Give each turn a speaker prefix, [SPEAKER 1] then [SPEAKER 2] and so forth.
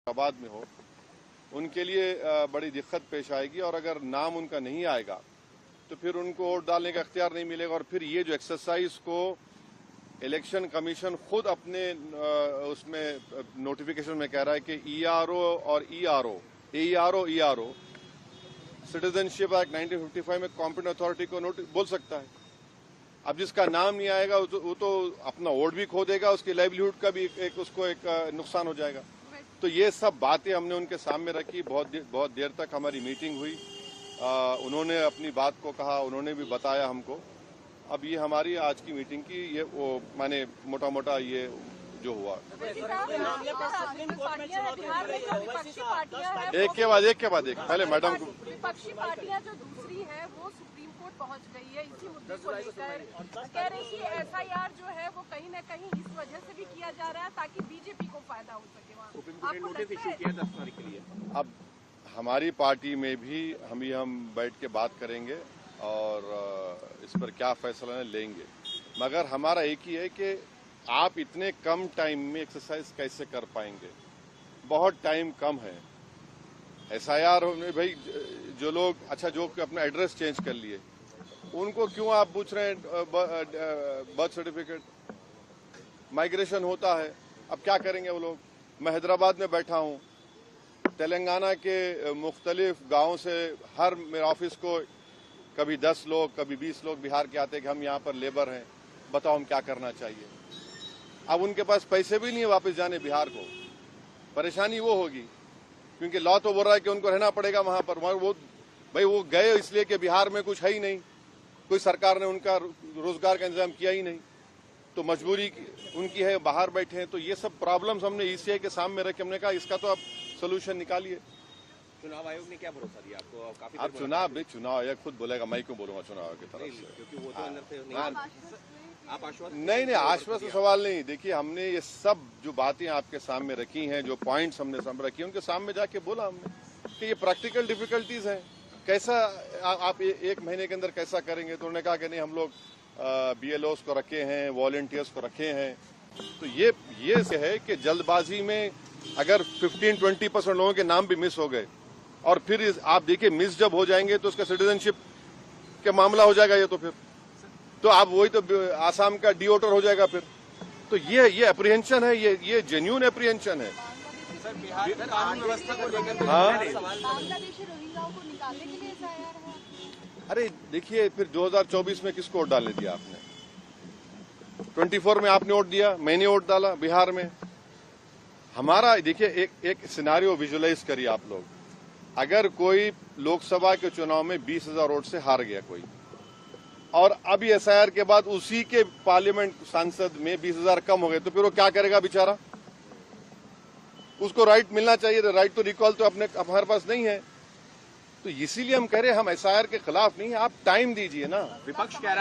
[SPEAKER 1] आबाद में हो, उनके लिए बड़ी दिक्कत पेश आएगी। और अगर नाम उनका नहीं आएगा तो फिर उनको वोट डालने का इख्तियार नहीं मिलेगा। और फिर ये जो एक्सरसाइज को इलेक्शन कमीशन खुद अपने उसमें नोटिफिकेशन में कह रहा है कि ईआरओ और ईआरओ सिटीजनशिप एक्ट 1955 में कॉम्पिटेंट अथॉरिटी को बोल सकता है। अब जिसका नाम नहीं आएगा वो तो अपना वोट भी खो देगा, उसकी लाइवलीहुड का भी उसको एक नुकसान हो जाएगा। तो ये सब बातें हमने उनके सामने रखी। बहुत देर तक हमारी मीटिंग हुई। उन्होंने अपनी बात को कहा, उन्होंने भी बताया हमको। अब ये हमारी आज की मीटिंग की ये वो माने मोटा मोटा ये जो हुआ। एक के बाद एक पहले मैडम को।
[SPEAKER 2] विपक्षी पार्टियां जो दूसरी है वो सुप्रीम कोर्ट पहुंच गई है इसी मुद्दे को लेकर। कह रही कि एफआईआर जो है वो कहीं न कहीं इस वजह से भी किया जा रहा है ताकि बीजेपी को फायदा हो सके। वहाँ नोटिस इशू किया 10 तारीख के लिए।
[SPEAKER 1] अब हमारी पार्टी में भी हम बैठ के बात करेंगे और इस पर क्या फैसला लेंगे। मगर हमारा एक ही है कि आप इतने कम टाइम में एक्सरसाइज कैसे कर पाएंगे? बहुत टाइम कम है। एसआईआर भाई जो लोग जो अपना एड्रेस चेंज कर लिए उनको क्यों आप पूछ रहे हैं बर्थ सर्टिफिकेट? माइग्रेशन होता है, अब क्या करेंगे वो लोग? मैं हैदराबाद में बैठा हूँ, तेलंगाना के मुख्तलिफ गाँव से हर मेरे ऑफिस को कभी 10 लोग कभी 20 लोग बिहार के आते हैं कि हम यहाँ पर लेबर हैं, बताओ हम क्या करना चाहिए। अब उनके पास पैसे भी नहीं है वापस जाने बिहार को। परेशानी वो होगी क्योंकि लॉ तो बोल रहा है कि उनको रहना पड़ेगा वहां पर। वो गए इसलिए कि बिहार में कुछ है ही नहीं, कोई सरकार ने उनका रोजगार का इंतजाम किया ही नहीं, तो मजबूरी उनकी है, बाहर बैठे हैं। तो ये सब प्रॉब्लम्स हमने ईसीआई के सामने रख के हमने कहा इसका तो आप सोल्यूशन निकालिए।
[SPEAKER 3] चुनाव आयोग ने क्या भरोसा दिया आपको? काफी
[SPEAKER 1] अब चुनाव आयोग खुद बोलेगा, मैं क्यों बोलूंगा चुनाव आयोग की तरफ से?
[SPEAKER 3] क्योंकि वो तो अंदर से आप आश्वस्त
[SPEAKER 1] नहीं आश्वस्त सवाल नहीं। देखिए हमने ये सब जो बातें आपके सामने रखी हैं, जो पॉइंट्स हमने सामने रखी हैं, उनके सामने जाके बोला हमने कि ये प्रैक्टिकल डिफिकल्टीज हैं। कैसा आप एक महीने के अंदर कैसा करेंगे? तो उन्होंने कहा कि नहीं हम लोग बीएलओस को रखे हैं, वॉलंटियर्स को रखे हैं। तो ये से है कि जल्दबाजी में अगर 15-20% लोगों के नाम भी मिस हो गए और फिर आप देखिए मिस जब हो जाएंगे तो उसका सिटीजनशिप का मामला हो जाएगा। ये तो आप वही तो आसाम का डिओटर हो जाएगा फिर। तो ये अप्रीहेंशन है, ये जेन्युइन अप्रीहेंशन है।
[SPEAKER 3] सर बिहार कानून व्यवस्था को लेकर
[SPEAKER 2] बांग्लादेशी रोहिंग्याओं को निकालने के लिए एसआईआर है।
[SPEAKER 1] अरे देखिए फिर 2024 में किसको वोट डालने दिया आपने? 24 में आपने वोट दिया, मैंने वोट डाला बिहार में। हमारा देखिए एक सिनारियो विजुअलाइज करिए आप लोग। अगर कोई लोकसभा के चुनाव में 20,000 वोट से हार गया कोई, और अब एसआईआर के बाद उसी के पार्लियामेंट सांसद में 20,000 कम हो गए, तो फिर वो क्या करेगा बेचारा? उसको राइट मिलना चाहिए। राइट तो रिकॉल तो हमारे पास नहीं है। तो इसीलिए हम कह रहे हैं हम एसआईआर के खिलाफ नहीं, आप टाइम दीजिए ना।
[SPEAKER 3] विपक्ष कह रहा